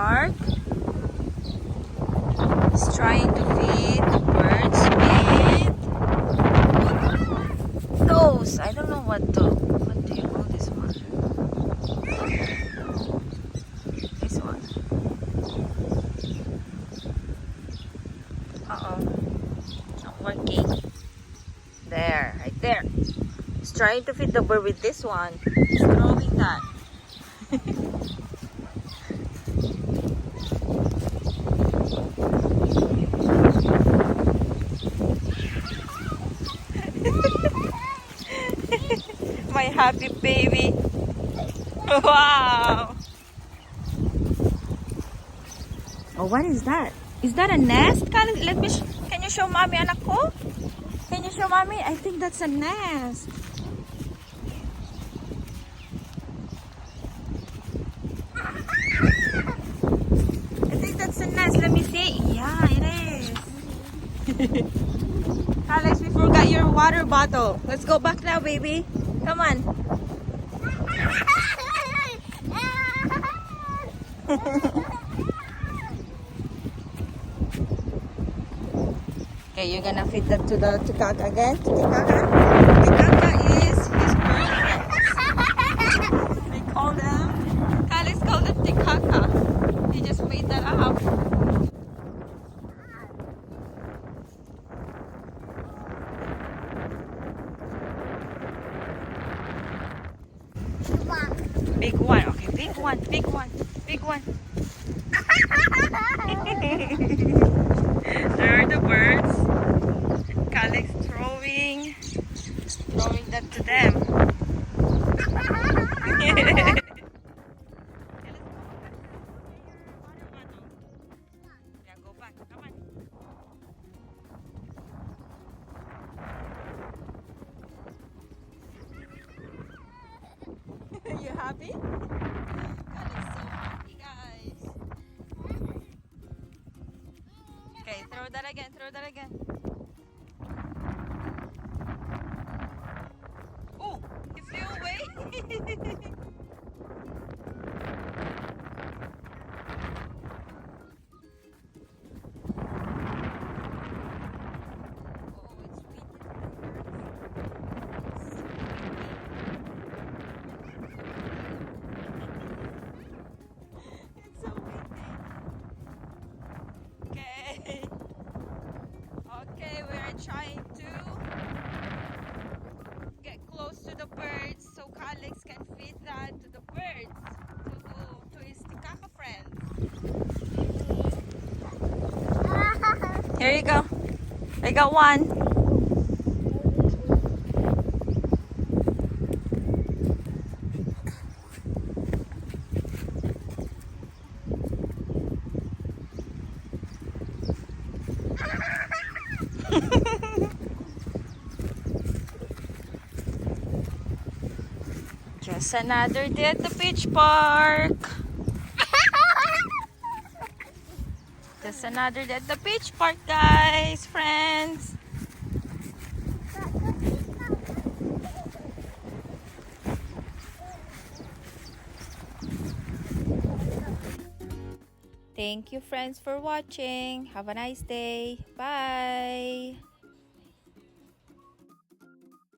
park. He's trying to feed the birds with those. I don't know what do you call this one? This one. Uh-oh. Not working. There, right there. He's trying to feed the bird with this one. He's throwing that. My happy baby. Wow. Oh, what is that? Is that a nest? Can you show mommy, anak ko? Can you show mommy? I think that's a nest. I think that's a nest. Let me see. Yeah, it is. Calyx, we forgot your water bottle. Let's go back now, baby. Come on. Okay, you're gonna feed that to the Tikaka again. To Tikaka. Tikaka is his girlfriend. They call them. Calyx called them Tikaka. He just made that up. Big one. Okay, big one. Big one. Big one. There are the birds. Calyx throwing that to them. Yeah, go back. Come on. You happy? Calyx so happy, guys. Okay, throw that again. Throw that again. Oh, it flew away. Okay, we're trying to get close to the birds so Calyx can feed that to the birds, to his Tikaka friends. Here you go. I got one. Just another day at the beach park. Just another day at the beach park, guys, friends. Thank you, friends, for watching. Have a nice day. Bye.